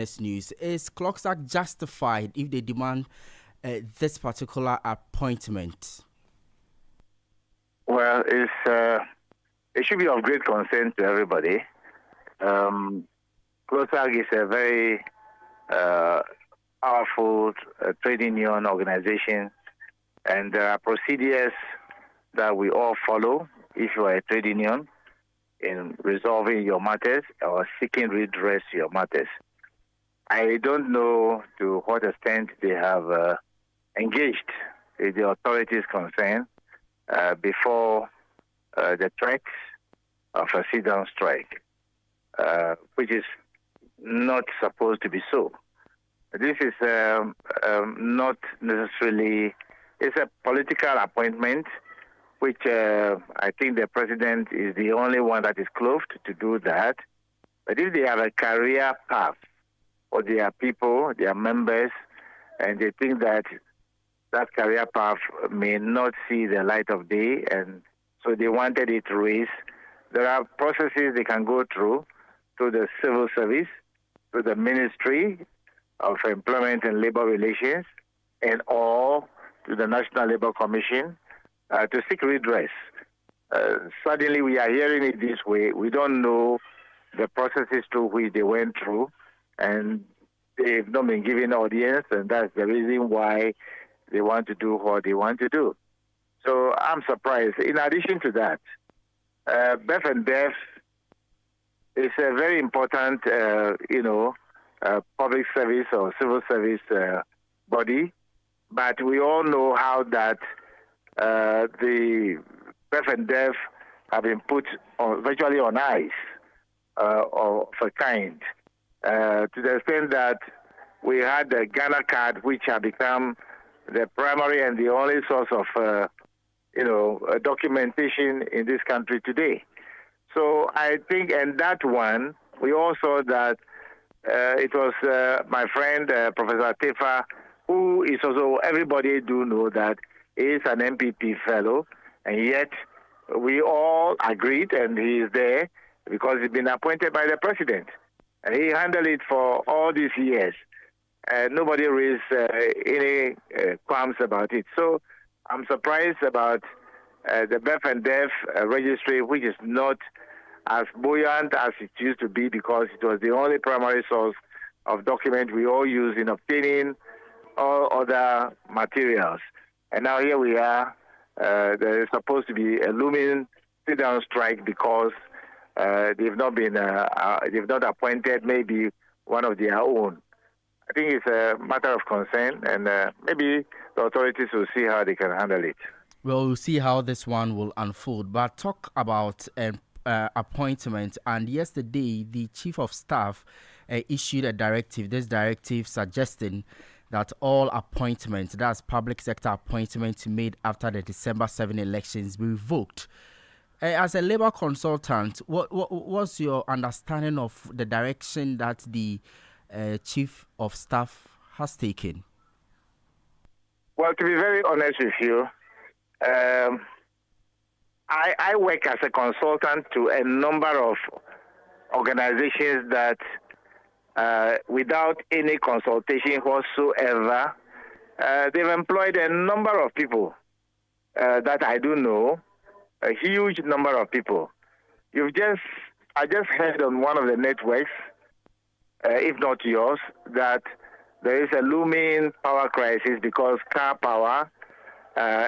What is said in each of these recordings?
This news is Clocksack justified if they demand this particular appointment? Well, it should be of great concern to everybody. Clocksack is a very powerful trade union organization, and there are procedures that we all follow if you are a trade union in resolving your matters or seeking redress your matters. I don't know to what extent they have engaged with the authorities concerned before the threat of a sit-down strike, which is not supposed to be so. This is not necessarily, it's a political appointment, which I think the president is the only one that is clothed to do that. But if they have a career path for their people, their members, and they think that that career path may not see the light of day, and so they wanted it raised, there are processes they can go through to the civil service, to the Ministry of Employment and Labor Relations, and or to the National Labor Commission to seek redress. Suddenly we are hearing it this way. We don't know the processes through which they went through, and they've not been given audience, and that's the reason why they want to do what they want to do. So I'm surprised. In addition to that, Beth and Deaf is a very important, public service or civil service body, but we all know how that the Beth and Deaf have been put virtually on ice of a kind, to the extent that we had the Ghana card, which have become the primary and the only source of documentation in this country today. So I think, and that one, we all saw that it was my friend, Professor Tefa, who is also, everybody do know that he is an MPP fellow, and yet we all agreed, and he is there because he's been appointed by the president. And he handled it for all these years. Nobody raised any qualms about it. So I'm surprised about the Beth and Deaf registry, which is not as buoyant as it used to be, because it was the only primary source of document we all use in obtaining all other materials. And now here we are. There is supposed to be a looming sit-down strike because they've not appointed maybe one of their own. I think it's a matter of concern, and maybe the authorities will see how they can handle it. Well, we'll see how this one will unfold. But talk about appointment. And yesterday, the Chief of Staff issued a directive. This directive suggesting that all appointments, that's public sector appointments made after the December 7 elections, be revoked. As a labor consultant, what's your understanding of the direction that the Chief of Staff has taken? Well, to be very honest with you, I work as a consultant to a number of organizations that without any consultation whatsoever, they've employed a number of people that I do know, a huge number of people. I just heard on one of the networks, if not yours, that there is a looming power crisis because car power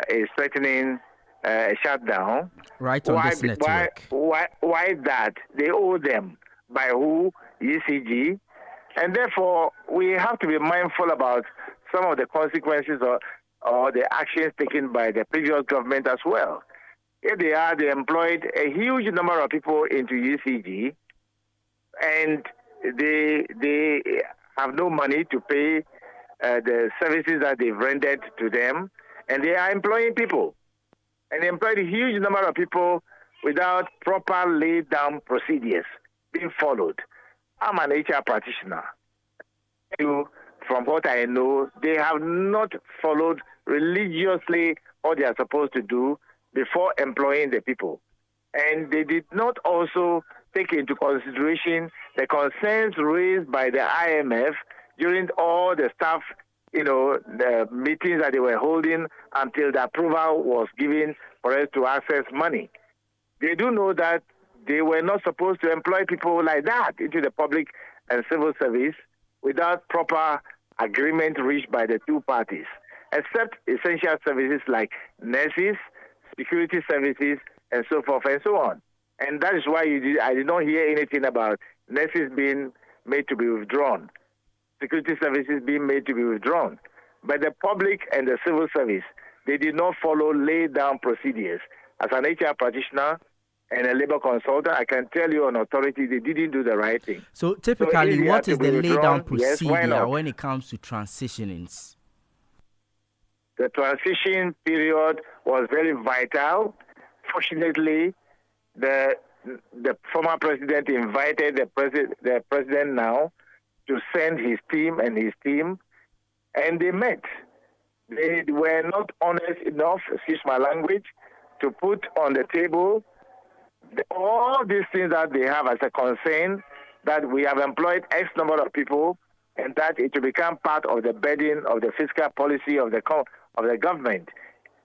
is threatening a shutdown. Right on this network. Why that? They owe them. By who? ECG. And therefore, we have to be mindful about some of the consequences or the actions taken by the previous government as well. Here they employed a huge number of people into ECG, and they have no money to pay the services that they've rendered to them, and they are employing people. And they employed a huge number of people without proper laid down procedures being followed. I'm an HR practitioner. From what I know, they have not followed religiously what they are supposed to do before employing the people. And they did not also take into consideration the concerns raised by the IMF during all the staff, the meetings that they were holding until the approval was given for us to access money. They do know that they were not supposed to employ people like that into the public and civil service without proper agreement reached by the two parties, except essential services like nurses, security services, and so forth and so on. And that is why I did not hear anything about nurses being made to be withdrawn, security services being made to be withdrawn. But the public and the civil service, they did not follow laid-down procedures. As an HR practitioner and a labor consultant, I can tell you on authority they didn't do the right thing. So typically, what is the laid-down procedure yes, when it comes to transitionings? The transition period was very vital. Fortunately, the former president invited the president now to send his team, and they met. They were not honest enough, excuse my language, to put on the table all these things that they have as a concern, that we have employed X number of people, and that it will become part of the burden of the fiscal policy of the government.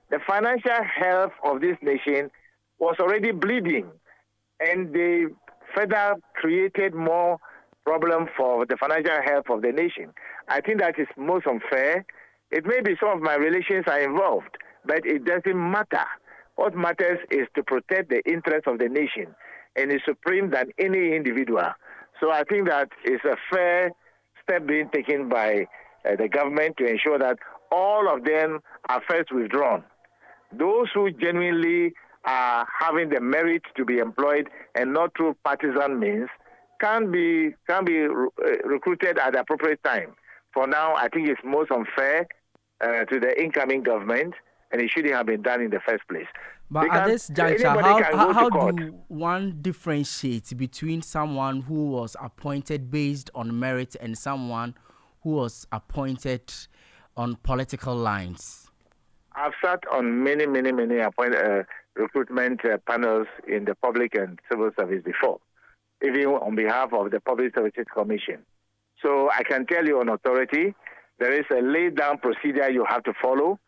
The financial health of this nation was already bleeding, and they further created more problem for the financial health of the nation. I think that is most unfair. It may be some of my relations are involved, but it doesn't matter. What matters is to protect the interests of the nation, and is supreme than any individual. So I think that is a fair step being taken by the government to ensure that all of them are first withdrawn. Those who genuinely are having the merit to be employed and not through partisan means can be recruited at the appropriate time. For now, I think it's most unfair to the incoming government, and it shouldn't have been done in the first place. But Because at this juncture, how do one differentiate between someone who was appointed based on merit and someone who was appointed on political lines? I've sat on many recruitment panels in the public and civil service before, even on behalf of the Public Services Commission. So I can tell you on authority, there is a laid-down procedure you have to follow.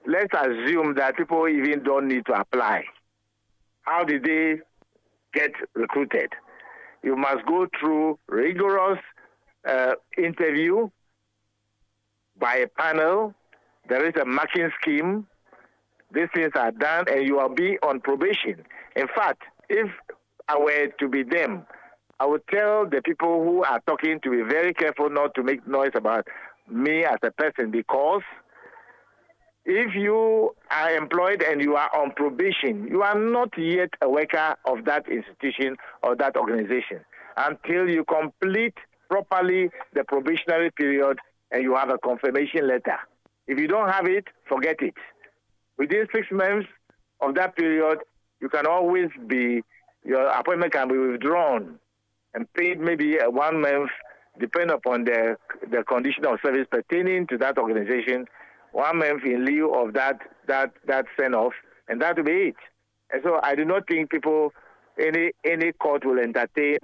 Let's assume that people even don't need to apply. How did they get recruited? You must go through rigorous interview by a panel. There is a marking scheme. These things are done, and you will be on probation. In fact, if I were to be them, I would tell the people who are talking to be very careful not to make noise about me as a person, because if you are employed and you are on probation, you are not yet a worker of that institution or that organization until you complete properly the probationary period and you have a confirmation letter. If you don't have it, forget it. Within 6 months of that period, you can always your appointment can be withdrawn and paid maybe 1 month, depending upon the condition of service pertaining to that organization, 1 month in lieu of that send-off, and that will be it. And so I do not think any court will entertain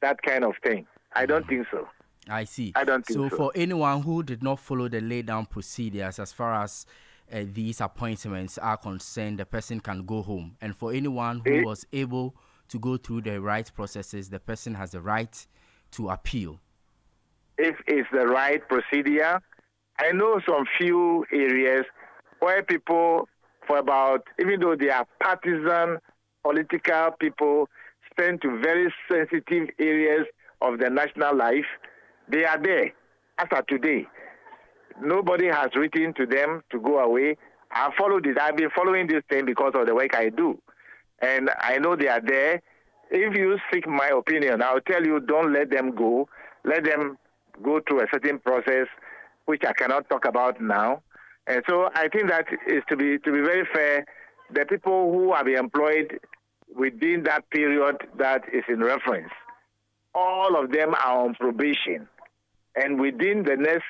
that kind of thing. I don't think so. I see. I don't think so. So for anyone who did not follow the laid-down procedures as far as these appointments are concerned, the person can go home. And for anyone who was able to go through the right processes, the person has the right to appeal. If it's the right procedure, I know some few areas where people, even though they are partisan political people, stand to very sensitive areas of the national life, they are there. As of today, nobody has written to them to go away. I've been following this thing because of the work I do. And I know they are there. If you seek my opinion, I'll tell you, don't let them go. Let them go through a certain process, which I cannot talk about now. And so I think that is to be very fair, the people who have been employed within that period that is in reference, all of them are on probation. And within the next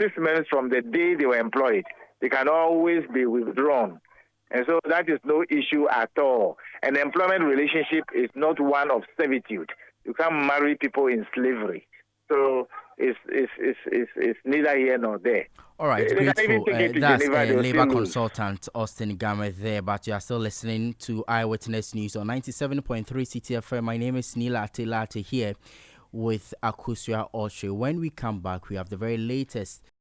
6 months from the day they were employed, they can always be withdrawn. And so that is no issue at all. An employment relationship is not one of servitude. You can't marry people in slavery. So it's neither here nor there. All right, They can even grateful. take it to That's Geneva, they'll Labour still lose. consultant Austin Gamey there, but you are still listening to Eyewitness News on 97.3 Citi FM. My name is Neela Atelate here with Akusua Oche. When we come back, we have the very latest